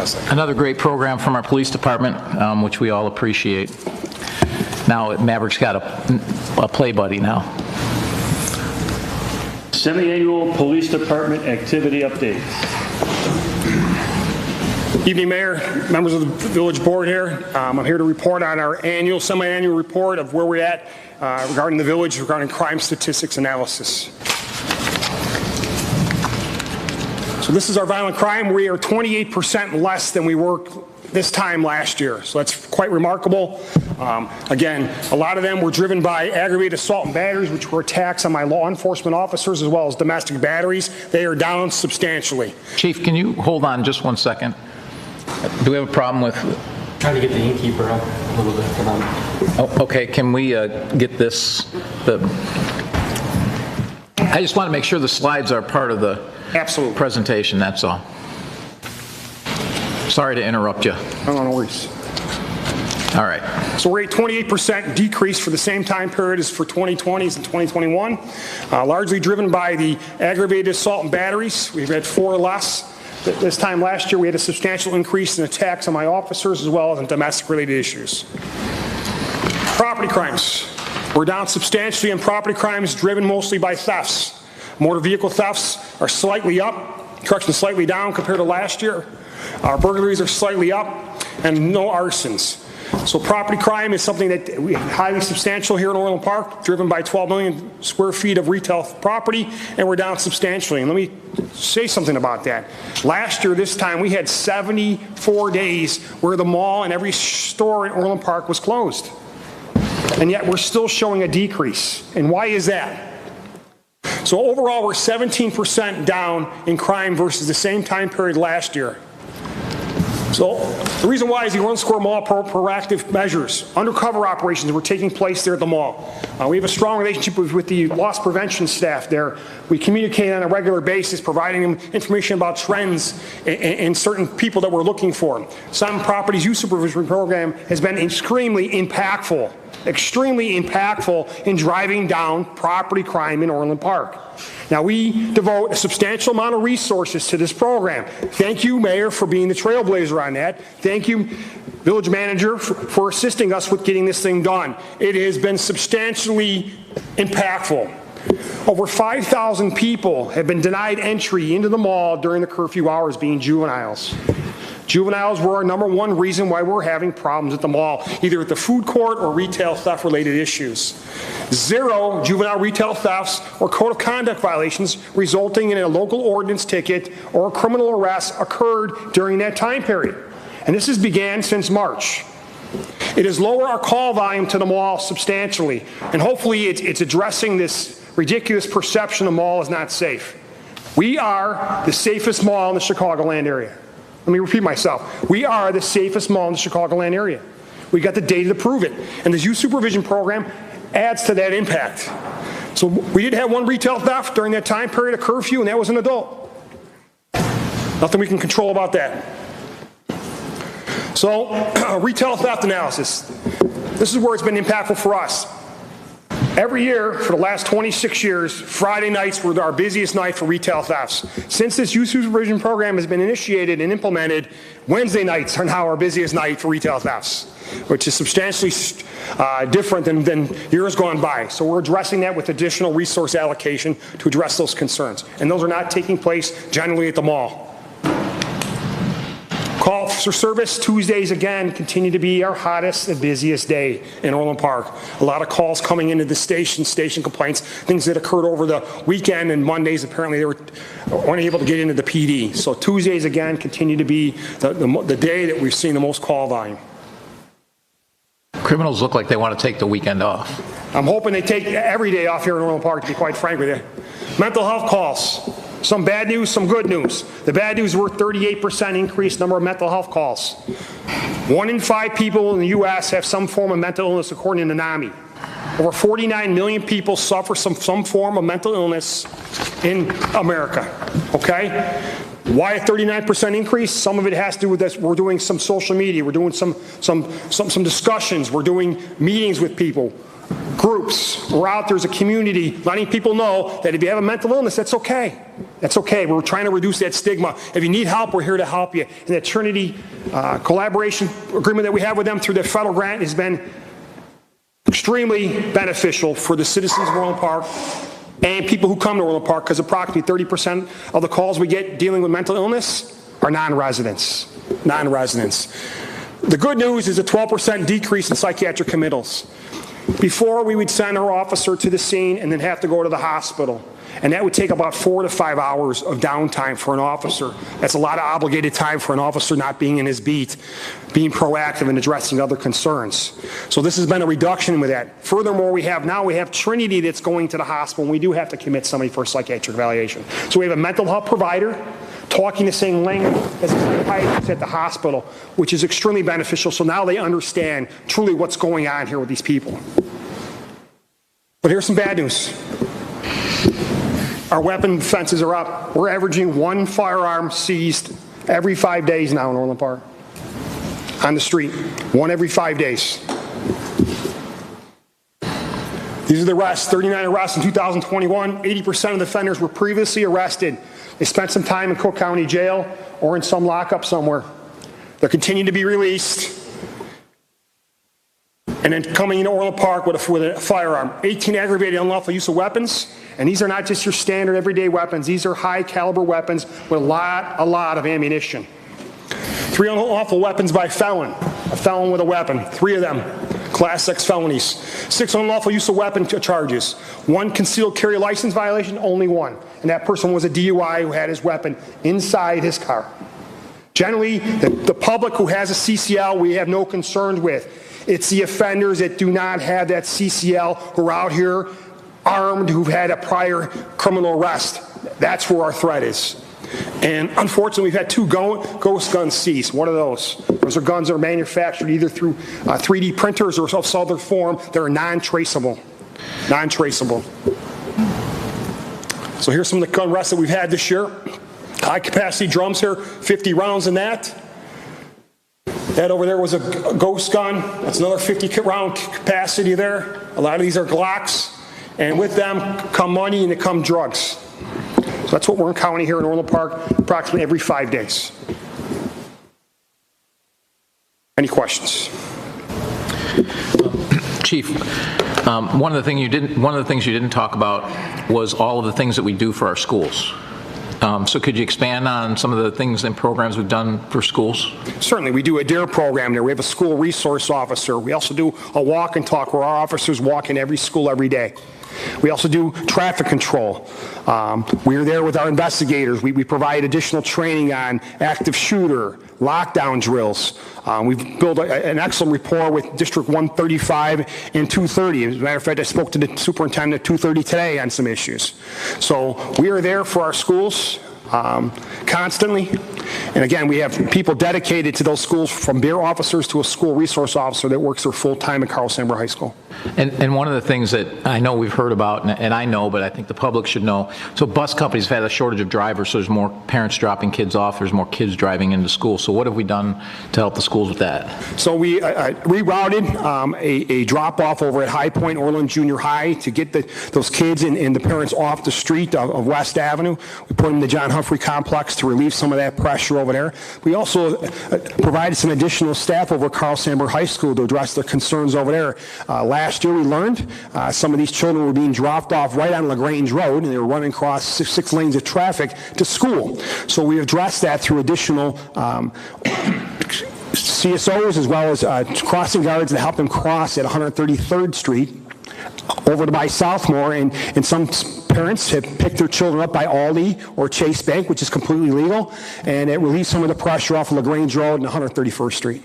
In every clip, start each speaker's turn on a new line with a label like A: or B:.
A: fantastic.
B: Another great program from our police department, which we all appreciate. Now Maverick's got a play buddy now.
C: Semi-annual police department activity update.
D: Evening, Mayor, members of the village board here. I'm here to report on our semi-annual report of where we're at regarding the village, regarding crime statistics analysis. So this is our violent crime. We are 28% less than we were this time last year. So that's quite remarkable. Again, a lot of them were driven by aggravated assault and batteries, which were attacks on my law enforcement officers, as well as domestic batteries. They are down substantially.
B: Chief, can you hold on just 1 second? Do we have a problem with...
E: Trying to get the innkeeper up a little bit for them.
B: Oh, okay, can we get this... I just want to make sure the slides are part of the
D: Absolutely.
B: Presentation, that's all. Sorry to interrupt you.
D: No worries.
B: All right.
D: So we're at 28% decrease for the same time period as for 2020 and 2021, largely driven by the aggravated assault and batteries. We've had 4 less. This time last year, we had a substantial increase in attacks on my officers as well as in domestic-related issues. Property crimes. We're down substantially in property crimes driven mostly by thefts. Motor vehicle thefts are slightly up, slightly down compared to last year. Our burglaries are slightly up, and no arsons. So property crime is something that we highly substantial here in Orland Park, driven by 12 million square feet of retail property, and we're down substantially. And let me say something about that. Last year, this time, we had 74 days where the mall and every store in Orland Park was closed. And yet we're still showing a decrease. And why is that? So overall, we're 17% down in crime versus the same time period last year. So the reason why is the Orland Square Mall proactive measures. Undercover operations were taking place there at the mall. We have a strong relationship with the loss prevention staff there. We communicate on a regular basis, providing them information about trends and certain people that we're looking for. Some Properties Youth Supervision Program has been extremely impactful in driving down property crime in Orland Park. Now, we devote a substantial amount of resources to this program. Thank you, Mayor, for being the trailblazer on that. Thank you, Village Manager, for assisting us with getting this thing done. It has been substantially impactful. Over 5,000 people have been denied entry into the mall during the curfew hours, being juveniles. Juveniles were our #1 reason why we're having problems at the mall, either at the food court or retail theft-related issues. 0 juvenile retail thefts or code of conduct violations resulting in a local ordinance ticket or a criminal arrest occurred during that time period. And this has began since March. It has lowered our call volume to the mall substantially, and hopefully it's addressing this ridiculous perception the mall is not safe. We are the safest mall in the Chicagoland area. Let me repeat myself. We are the safest mall in the Chicagoland area. We got the data to prove it. And the youth supervision program adds to that impact. So we did have 1 retail theft during that time period of curfew, and that was an adult. Nothing we can control about that. So retail theft analysis. This is where it's been impactful for us. Every year, for the last 26 years, Friday nights were our busiest night for retail thefts. Since this youth supervision program has been initiated and implemented, Wednesday nights are now our busiest night for retail thefts, which is substantially different than years gone by. So we're addressing that with additional resource allocation to address those concerns. And those are not taking place generally at the mall. Call for service Tuesdays, again, continue to be our hottest and busiest day in Orland Park. A lot of calls coming into the station complaints, things that occurred over the weekend, and Mondays apparently they weren't able to get into the PD. So Tuesdays, again, continue to be the day that we've seen the most call volume.
B: Criminals look like they want to take the weekend off.
D: I'm hoping they take every day off here in Orland Park, to be quite frank with you. Mental health calls. Some bad news, some good news. The bad news, we're 38% increased number of mental health calls. 1 in 5 people in the U.S. have some form of mental illness, according to NAMI. Over 49 million people suffer some form of mental illness in America, okay? Why a 39% increase? Some of it has to do with this. We're doing some social media. We're doing some discussions. We're doing meetings with people. groups. We're out there as a community letting people know that if you have a mental illness, that's okay. That's okay. We're trying to reduce that stigma. If you need help, we're here to help you. And that Trinity collaboration agreement that we have with them through the federal grant has been extremely beneficial for the citizens of Orland Park and people who come to Orland Park, because approximately 30% of the calls we get dealing with mental illness are non-residents. The good news is a 12% decrease in psychiatric committals. Before, we would send our officer to the scene and then have to go to the hospital. And that would take about 4 to 5 hours of downtime for an officer. That's a lot of obligated time for an officer not being in his beat, being proactive and addressing other concerns. So this has been a reduction with that. Furthermore, we have Trinity that's going to the hospital, and we do have to commit somebody for a psychiatric evaluation. So we have a mental health provider talking the same language as a psychiatrist at the hospital, which is extremely beneficial. So now they understand truly what's going on here with these people. But here's some bad news. Our weapon offenses are up. We're averaging 1 firearm seized every 5 days now in Orland Park. On the street. 1 every 5 days. These are the arrests. 39 arrests in 2021. 80% of the offenders were previously arrested. They spent some time in Cook County Jail or in some lockup somewhere. They're continuing to be released and then coming into Orland Park with a firearm. 18 aggravated unlawful use of weapons, and these are not just your standard everyday weapons. These are high caliber weapons with a lot of ammunition. 3 unlawful weapons by a felon with a weapon, 3 of them, Class X felonies. 6 unlawful use of weapon charges. 1 concealed carry license violation, only 1. And that person was a DUI who had his weapon inside his car. Generally, the public who has a CCL, we have no concerns with. It's the offenders that do not have that CCL who are out here armed, who've had a prior criminal arrest. That's where our threat is. And unfortunately, we've had 2 ghost guns seized. What are those? Those are guns that are manufactured either through 3D printers or of some other form that are non-traceable. Non-traceable. So here's some of the gun arrests that we've had this year. High capacity drums here, 50 rounds in that. That over there was a ghost gun. That's another 50 round capacity there. A lot of these are Glocks. And with them come money and they come drugs. So that's what we're encountering here in Orland Park approximately every 5 days. Any questions?
B: Chief, one of the things you didn't talk about was all of the things that we do for our schools. So could you expand on some of the things and programs we've done for schools?
D: Certainly. We do a DARE program there. We have a school resource officer. We also do a walk and talk where our officers walk in every school every day. We also do traffic control. We are there with our investigators. We provide additional training on active shooter, lockdown drills. We've built an excellent rapport with District 135 and 230. As a matter of fact, I spoke to the superintendent at 230 today on some issues. So we are there for our schools constantly. And again, we have people dedicated to those schools, from DARE officers to a school resource officer that works there full-time at Carl Sandburg High School.
B: And one of the things that I know we've heard about, and I know, but I think the public should know, so bus companies have had a shortage of drivers, so there's more parents dropping kids off, there's more kids driving into school. So what have we done to help the schools with that? So
D: we rerouted a drop-off over at High Point Orland Junior High to get those kids and the parents off the street of West Avenue. We put them in the John Humphrey complex to relieve some of that pressure over there. We also provided some additional staff over at Carl Sandburg High School to address the concerns over there. Last year we learned some of these children were being dropped off right on LaGrange Road, and they were running across six lanes of traffic to school. So we addressed that through additional CSOs as well as crossing guards to help them cross at 133rd Street over to by Southmore, and some parents have picked their children up by Aldi or Chase Bank, which is completely legal, and it relieved some of the pressure off of LaGrange Road and 131st Street.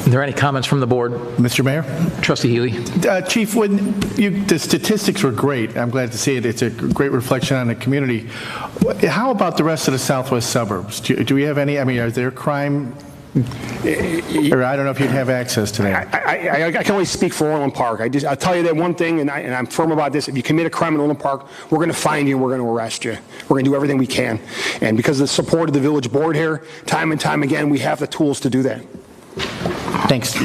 B: Are there any comments from the board?
A: Mr. Mayor?
B: Trustee Healy.
A: Chief, the statistics were great. I'm glad to see it. It's a great reflection on the community. How about the rest of the southwest suburbs? Do we have any, I mean, are there crime? Or I don't know if you'd have access to that.
D: I can only speak for Orland Park. I'll tell you that one thing, and I'm firm about this. If you commit a crime in Orland Park, we're going to find you and we're going to arrest you. We're going to do everything we can. And because of the support of the village board here, time and time again, we have the tools to do that.
A: Thanks.